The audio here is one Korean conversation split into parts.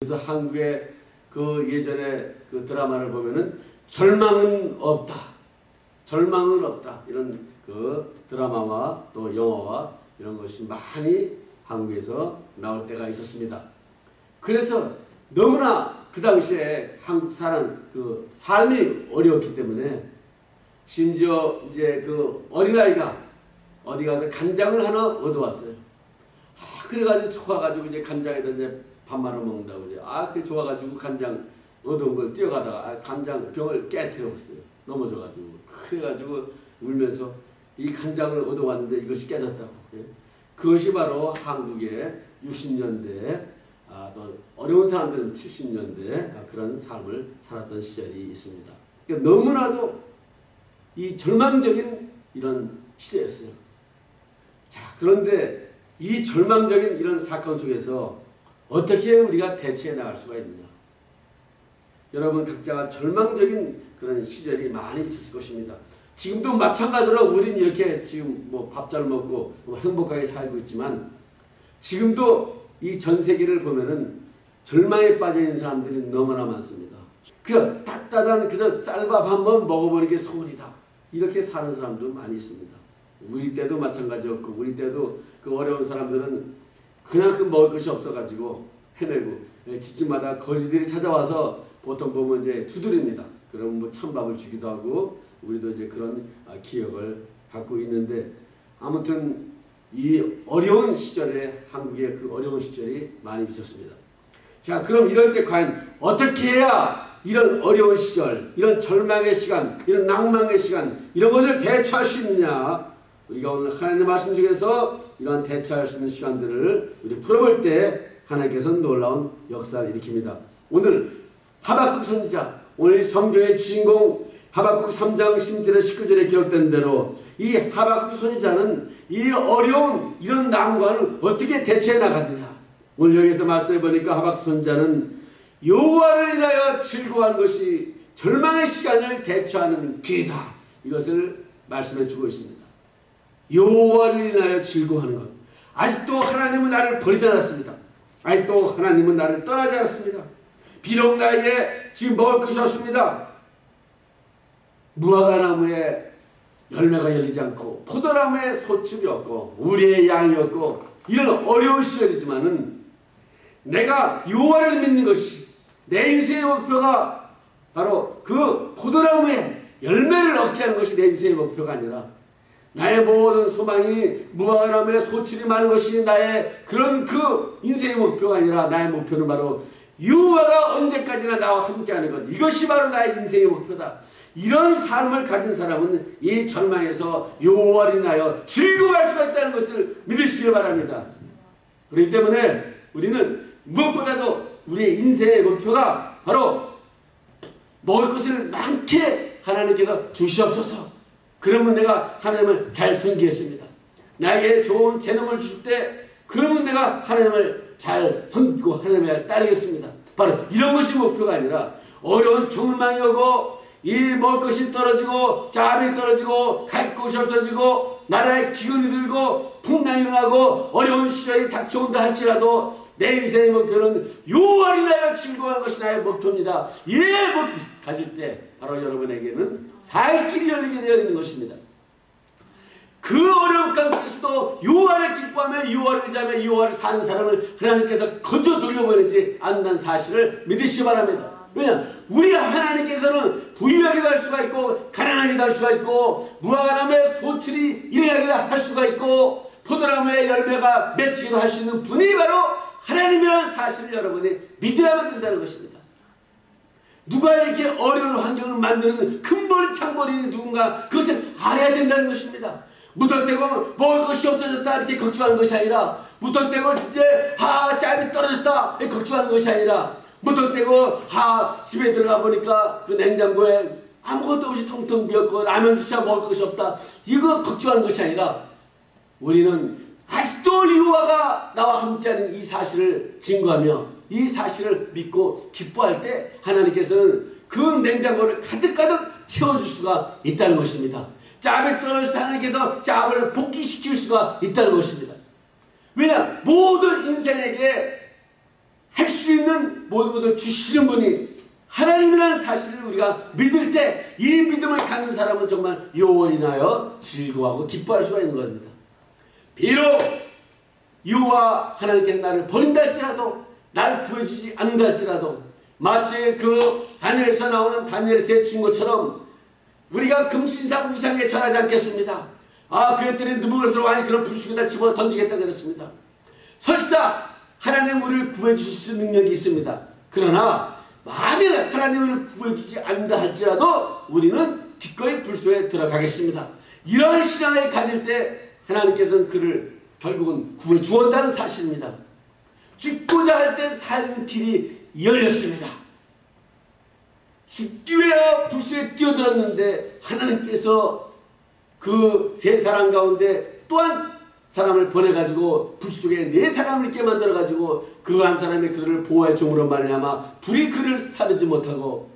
그래서 한국의 그 예전에 그 드라마를 보면은 절망은 없다. 절망은 없다. 이런 그 드라마와 또 영화와 이런 것이 많이 한국에서 나올 때가 있었습니다. 그래서 너무나 그 당시에 한국 사람 그 삶이 어려웠기 때문에 심지어 이제 그 어린아이가 어디 가서 간장을 하나 얻어왔어요. 그래가지고 좋아가지고 이제 간장에다 이제 밥 말아 먹는다고 이제 그게 좋아가지고 간장 얻어온 걸 뛰어가다가 간장 병을 깨트려버렸어요. 넘어져가지고 그래가지고 울면서 이 간장을 얻어왔는데 이것이 깨졌다고. 예? 그것이 바로 한국의 60년대 또 어려운 사람들은 70년대 그런 삶을 살았던 시절이 있습니다. 그러니까 너무나도 이 절망적인 이런 시대였어요. 자, 그런데 이 절망적인 이런 사건 속에서 어떻게 우리가 대처해 나갈 수가 있느냐. 여러분 각자가 절망적인 그런 시절이 많이 있었을 것입니다. 지금도 마찬가지로 우리는 이렇게 지금 뭐 밥 잘 먹고 뭐 행복하게 살고 있지만 지금도 이 전 세계를 보면은 절망에 빠져 있는 사람들이 너무나 많습니다. 그 따뜻한 그저 쌀밥 한번 먹어보는 게 소원이다. 이렇게 사는 사람도 많이 있습니다. 우리 때도 마찬가지였고 우리 때도 그 어려운 사람들은 그냥 그 먹을 것이 없어가지고 헤매고 집집마다 거지들이 찾아와서 보통 보면 이제 두드립니다. 그러면 뭐 찬밥을 주기도 하고 우리도 이제 그런 기억을 갖고 있는데 아무튼 이 어려운 시절에 한국의 그 어려운 시절이 많이 있었습니다. 자, 그럼 이럴 때 과연 어떻게 해야 이런 어려운 시절, 이런 절망의 시간, 이런 낭망의 시간 이런 것을 대처할 수 있느냐. 우리가 오늘 하나님의 말씀 중에서 이런 대처할 수 있는 시간들을 우리 풀어볼 때 하나님께서는 놀라운 역사를 일으킵니다. 오늘 하박국 선지자, 오늘 성경의 주인공 하박국 3장 10절에 19절에 기록된 대로 이 하박국 선지자는 이 어려운 이런 난관을 어떻게 대처해 나갔느냐. 오늘 여기서 말씀해 보니까 하박국 선지자는 여호와를 인하여 즐거워하는 것이 절망의 시간을 대처하는 길이다. 이것을 말씀해 주고 있습니다. 여호와를 인하여 즐거워하는 것. 아직도 하나님은 나를 버리지 않았습니다. 아직도 하나님은 나를 떠나지 않았습니다. 비록 나에게 지금 먹을 것이 없습니다. 무화과나무에 열매가 열리지 않고 포도나무에 소출이 없고 우리의 양이 없고 이런 어려운 시절이지만은 내가 여호와를 믿는 것이 내 인생의 목표가 바로 그 포도나무에 열매를 얻게 하는 것이 내 인생의 목표가 아니라 나의 모든 소망이 무화과나무에 소출이 많은 것이 나의 그런 그 인생의 목표가 아니라 나의 목표는 바로 여호와가 언제까지나 나와 함께하는 것. 이것이 바로 나의 인생의 목표다. 이런 삶을 가진 사람은 이 절망에서 여호와를 인하여 즐거워할 수가 있다는 것을 믿으시길 바랍니다. 그렇기 때문에 우리는 무엇보다도 우리의 인생의 목표가 바로 먹을 것을 많게 하나님께서 주시옵소서. 그러면 내가 하나님을 잘 섬기겠습니다. 나에게 좋은 재능을 주실 때 그러면 내가 하나님을 잘 섬기고 하나님을 잘 따르겠습니다. 바로 이런 것이 목표가 아니라 어려운 절망이 오고 이 먹을 것이 떨어지고 짬이 떨어지고 갈 곳이 없어지고 나라의 기운이 들고 풍랑이 일어나고 어려운 시절이 닥쳐온다 할지라도 내 인생의 목표는 여호와를 인하여 즐거워하는 것이 나의 목표입니다. 이 목표 가질 때 바로 여러분에게는 살 길이 열리게 되어 있는 것입니다. 그 어려운 가운데서도 여호와를 기뻐하며 여호와를 의지하며 여호와를 사는 사람을 하나님께서 거저 돌려보내지 않는 사실을 믿으시기 바랍니다. 왜냐? 우리가 하나님께서는 부유하게도 할 수가 있고 가난하게도 할 수가 있고 무화과나무에 소출이 일어나게도 할 수가 있고 포도나무에 열매가 맺히기도 할 수 있는 분이 바로 하나님이라는 사실을 여러분이 믿어야만 된다는 것입니다. 누가 이렇게 어려운 환경을 만드는 근본 창본인이 누군가 그것을 알아야 된다는 것입니다. 무턱대고 먹을 것이 없어졌다 이렇게 걱정하는 것이 아니라 무턱대고 이제 짬이 떨어졌다 이렇게 걱정하는 것이 아니라 무턱대고 집에 들어가 보니까 그 냉장고에 아무것도 없이 텅텅 비었고 라면조차 먹을 것이 없다 이거 걱정하는 것이 아니라 우리는 아직도 여호와가 나와 함께하는 이 사실을 증거하며 이 사실을 믿고 기뻐할 때 하나님께서는 그 냉장고를 가득가득 채워줄 수가 있다는 것입니다. 짬이 떨어질 때 하나님께서 짬을 복귀시킬 수가 있다는 것입니다. 왜냐? 모든 인생에게 할 수 있는 있는 모든 것을 주시는 분이 하나님이라는 사실을 우리가 믿을 때 이 믿음을 갖는 사람은 정말 영원히 나여 즐거워하고 기뻐할 수가 있는 겁니다. 비록 여호와 하나님께서 나를 버린다 할지라도, 나를 구해주지 않는다 할지라도, 마치 그 다니엘에서 나오는 다니엘의 세 친구처럼 우리가 금신상 우상에 절하지 않겠습니다. 그랬더니 눈물스러워 그런 불쑥에다 집어 던지겠다 그랬습니다. 설사 하나님 우리를 구해주실 수 있는 능력이 있습니다. 그러나 만일 하나님을 구해주지 않는다 할지라도 우리는 기꺼이 불 속에 들어가겠습니다. 이런 신앙을 가질 때 하나님께서는 그를 결국은 구해주었다는 사실입니다. 죽고자 할 때 사는 길이 열렸습니다. 죽기 위해 불 속에 뛰어들었는데 하나님께서 그 세 사람 가운데 또한 사람을 보내가지고 불 속에 네 사람을 있게 만들어가지고 그 한 사람이 그들을 보호할 종으로 말미암아 불이 그를 사르지 못하고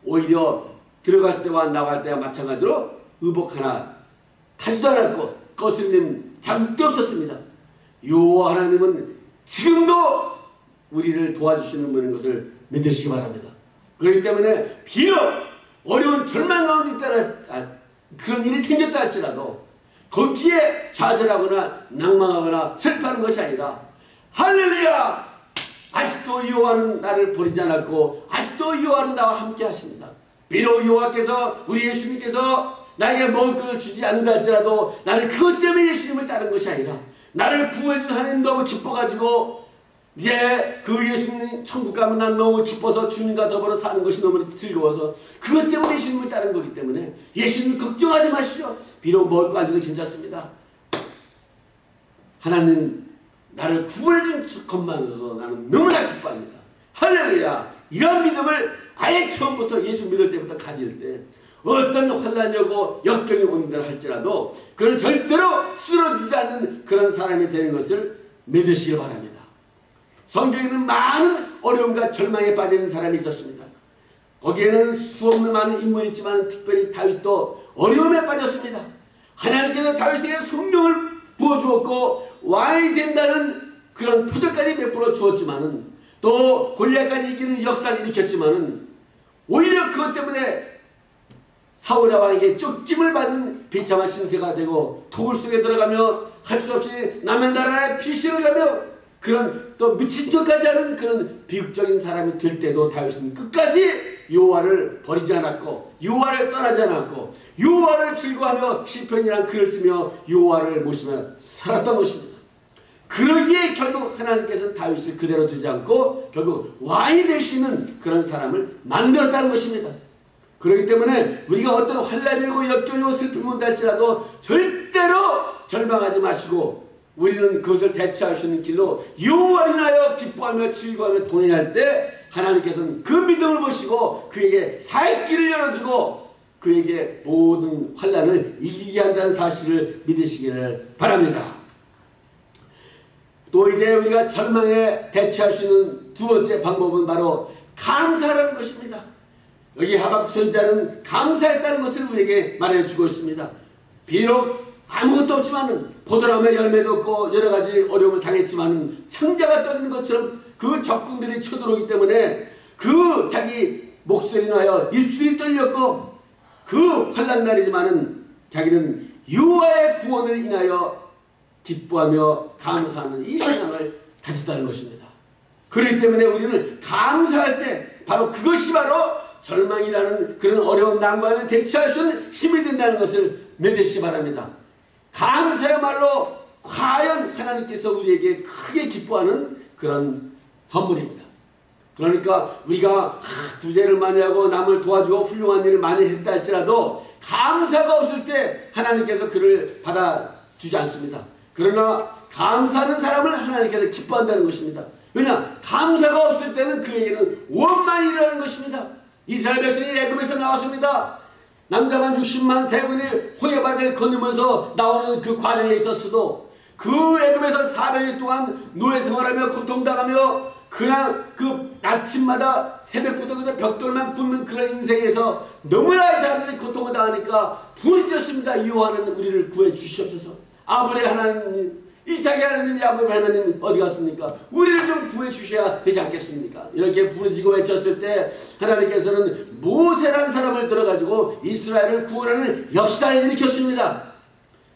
오히려 들어갈 때와 나갈 때와 마찬가지로 의복 하나 타지도 않았고 거슬림 자국도 없었습니다. 여호와 하나님은 지금도 우리를 도와주시는 분인 것을 믿으시기 바랍니다. 그렇기 때문에 비록 어려운 절망 가운데 있다라 그런 일이 생겼다 할지라도 거기에 좌절하거나 낭망하거나 슬퍼하는 것이 아니라 할렐루야! 아직도 여호와는 나를 버리지 않았고 아직도 여호와는 나와 함께 하십니다. 비록 여호와께서 우리 예수님께서 나에게 먹을 것을 주지 않는다 할지라도 나는 그것 때문에 예수님을 따른 것이 아니라 나를 구해준 하나님 너무 기뻐가지고 그 예수님 천국 가면 난 너무 기뻐서 주님과 더불어 사는 것이 너무 즐거워서 그것 때문에 예수님을 따른 거기 때문에 예수님 걱정하지 마시오. 비록 먹을 거 안 줘도 괜찮습니다. 하나님 나를 구해준 것만으로도 나는 너무나 기뻐합니다. 할렐루야! 이런 믿음을 아예 처음부터 예수 믿을 때부터 가질 때 어떤 환난이 오고 역경이 온다 할지라도 그는 절대로 쓰러지지 않는 그런 사람이 되는 것을 믿으시기 바랍니다. 성경에는 많은 어려움과 절망에 빠지는 사람이 있었습니다. 거기에는 수없는 많은 인물이 있지만 특별히 다윗도 어려움에 빠졌습니다. 하나님께서 다윗에게 성령을 부어주었고 왕이 된다는 그런 표적까지 베풀어 주었지만은 또 골리앗까지 이기는 역사를 일으켰지만은 오히려 그것 때문에 사울의 왕에게 쫓김을 받는 비참한 신세가 되고 토굴 속에 들어가며 할 수 없이 남의 나라에 피신을 가며 그런 또 미친 척까지 하는 그런 비극적인 사람이 될 때도 다윗은 끝까지 여호와를 버리지 않았고 여호와를 떠나지 않았고 여호와를 즐거워하며 시편이란 글을 쓰며 여호와를 모시며 살았던 것입니다. 그러기에 결국 하나님께서는 다윗을 그대로 두지 않고 결국 왕이 될 수 있는 그런 사람을 만들었다는 것입니다. 그렇기 때문에 우리가 어떤 환난이 오고 역경이 오고 슬픔이 온다 할지라도 절대로 절망하지 마시고 우리는 그것을 대처할 수 있는 길로 여호와를 인하여 기뻐하며 즐거워하며 동행할 때 하나님께서는 그 믿음을 보시고 그에게 살 길을 열어주고 그에게 모든 환난을 이기게 한다는 사실을 믿으시기를 바랍니다. 또 이제 우리가 절망에 대처할 수 있는 두 번째 방법은 바로 감사라는 것입니다. 여기 하박국 선지자는 감사했다는 것을 우리에게 말해주고 있습니다. 비록 아무것도 없지만은 포도나무에 열매도 없고 여러가지 어려움을 당했지만 창자가 떨리는 것처럼 그 적군들이 쳐들어오기 때문에 그 자기 목소리 나여 입술이 떨렸고 그 환난 날이지만은 자기는 여호와의 구원을 인하여 기뻐하며 감사하는 이 신앙을 가졌다는 것입니다. 그렇기 때문에 우리는 감사할 때 바로 그것이 바로 절망이라는 그런 어려운 난관을 대처할 수 있는 힘이 된다는 것을 믿으시기 바랍니다. 감사야말로 과연 하나님께서 우리에게 크게 기뻐하는 그런 선물입니다. 그러니까 우리가 구제를 많이 하고 남을 도와주고 훌륭한 일을 많이 했다 할지라도 감사가 없을 때 하나님께서 그를 받아주지 않습니다. 그러나 감사하는 사람을 하나님께서 기뻐한다는 것입니다. 왜냐? 감사가 없을 때는 그에게는 원만이 일어나는 것입니다. 이스라엘 백성이 애굽에서 나왔습니다. 남자만 60만 대군이 호해바다를 건너면서 나오는 그 과정에 있었어도 그 애굽에서 400일 동안 노예 생활하며 고통당하며 그냥 그 아침마다 새벽부터 벽돌만 굽는 그런 인생에서 너무나 이 사람들이 고통을 당하니까 부르짖었습니다. 여호와는 우리를 구해 주시옵소서. 아브라함 하나님 이삭의 하나님, 야곱의 하나님 어디 갔습니까? 우리를 좀 구해 주셔야 되지 않겠습니까? 이렇게 부르짖고 외쳤을 때 하나님께서는 모세라는 사람을 들어가지고 이스라엘을 구원하는 역사를 일으켰습니다.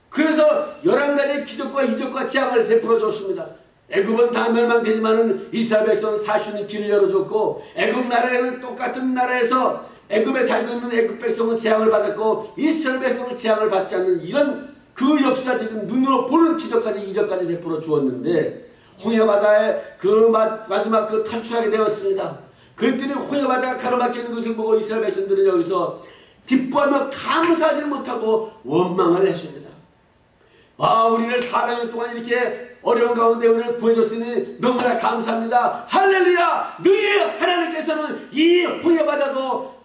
그래서 11가지의 기적과 이적과 재앙을 베풀어 줬습니다. 애굽은 다 멸망되지만은 이스라엘 백성은 사실은 길을 열어줬고, 애굽 나라에는 똑같은 나라에서 애굽에 살고 있는 애굽 백성은 재앙을 받았고 이스라엘 백성은 재앙을 받지 않는 이런 그 역사적인 눈으로 보는 기적까지 이적까지 베풀어 주었는데, 홍해바다에 그 마지막 그 탈출하게 되었습니다. 그랬더니 홍해바다가 가로막혀 있는 것을 보고 이스라엘 백성들은 여기서 기뻐하며 감사하지 못하고 원망을 했습니다. 우리를 400년 동안 이렇게 어려운 가운데 우리를 구해줬으니 너무나 감사합니다. 할렐루야! 너희 하나님께서는 이 홍해바다도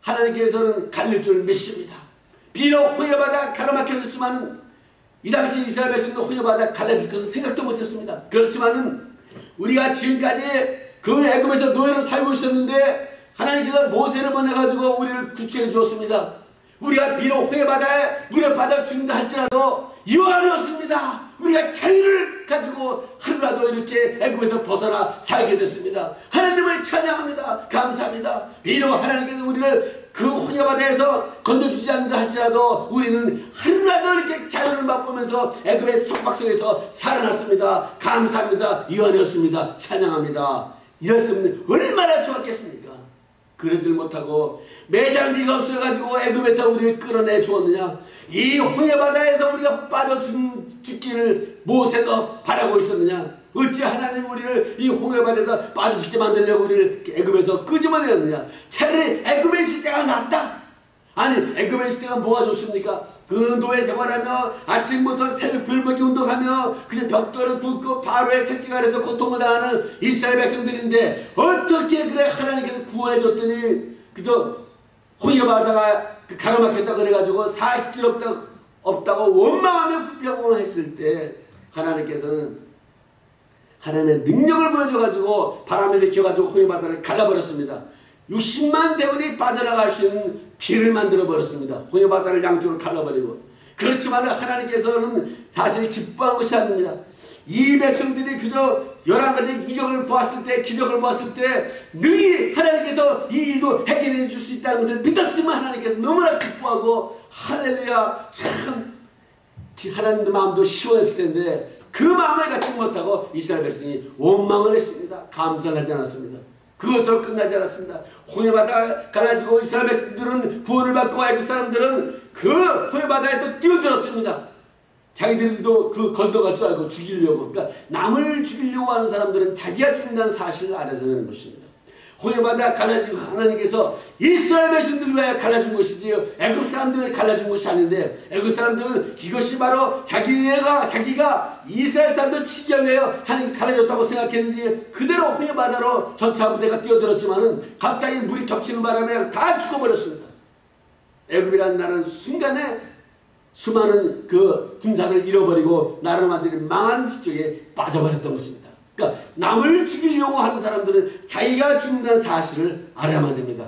하나님께서는 갈릴 줄 믿습니다. 비록 홍해바다 가로막혀졌지만은 이 당시 이스라엘 백성도 홍해바다 갈라질 것은 생각도 못했습니다. 그렇지만은 우리가 지금까지 그 애굽에서 노예로 살고 있었는데 하나님께서 모세를 보내가지고 우리를 구출해 주었습니다. 우리가 비록 홍해바다에 물에 빠져 죽는다 할지라도 유한이었습니다. 우리가 자유를 가지고 하루라도 이렇게 애굽에서 벗어나 살게 됐습니다. 하나님을 찬양합니다. 감사합니다. 비록 하나님께서 우리를 그 홍해바다에서 건져주지 않는다 할지라도 우리는 하루라도 이렇게 자유를 맛보면서 애굽의 속박 속에서 살아났습니다. 감사합니다. 유한이었습니다. 찬양합니다. 이랬으면 얼마나 좋았겠습니까? 그러질 못하고 매장지가 없어가지고 애굽에서 우리를 끌어내 주었느냐? 이 홍해바다에서 우리가 빠져 죽기를 모세도 바라고 있었느냐? 어찌 하나님 우리를 이 홍해바다에서 빠져 죽게 만들려고 우리를 애굽에서 끄집어내었느냐? 차라리 애굽에 있을 때가 낫다. 아니, 애굽에 있을 때가 뭐가 좋습니까? 그 노예 생활하며 아침부터 새벽 별먹이 운동하며 그냥 벽돌을 뚫고 바로의 채찍 아래서 고통을 당하는 이스라엘 백성들인데 어떻게 그래 하나님께서 구원해 줬더니 그저 홍해바다가 가로막혔다 그래가지고 40길 없다고 원망하며 불평했을 때 하나님께서는 하나님의 능력을 보여줘가지고 바람을 일으켜가지고 홍해바다를 갈라버렸습니다. 60만 대군이 빠져나갈 수 있는 길을 만들어 버렸습니다. 홍해바다를 양쪽으로 갈라버리고. 그렇지만 하나님께서는 사실 기뻐한 것이 아닙니다. 이 백성들이 그저 11가지 기적을 보았을 때 능히 하나님께서 이 일도 해결해 줄 수 있다는 것을 믿었으면 하나님께서 너무나 기뻐하고 할렐루야 참 하나님도 마음도 시원했을 텐데 그 마음을 갖지 못하고 이스라엘 백성이 원망을 했습니다. 감사를 하지 않았습니다. 그것으로 끝나지 않았습니다. 홍해바다 갈라지고 이스라엘 백성들은 구원을 받고 애굽 사람들은 그 홍해바다에 또 뛰어들었습니다. 자기들도 그 건너갈 줄 알고 죽이려고. 그러니까 남을 죽이려고 하는 사람들은 자기가 죽는다는 사실을 알아야 되는 것입니다. 홍해바다 갈라지고 하나님께서 이스라엘 백성들을 위하여 갈라준 것이지 애굽 사람들을 갈라준 것이 아닌데 애굽 사람들은 이것이 바로 자기가 이스라엘 사람들 치기 위하여 하나님 갈라졌다고 생각했는지 그대로 홍해바다로 전차 부대가 뛰어들었지만은 갑자기 물이 덮치는 바람에 다 죽어버렸습니다. 애굽이라는 나라는 순간에 수많은 그 군사를 잃어버리고 나라를 완전히 망하는 지쪽에 빠져버렸던 것입니다. 그러니까 남을 죽이려고 하는 사람들은 자기가 죽는다는 사실을 알아야만 됩니다.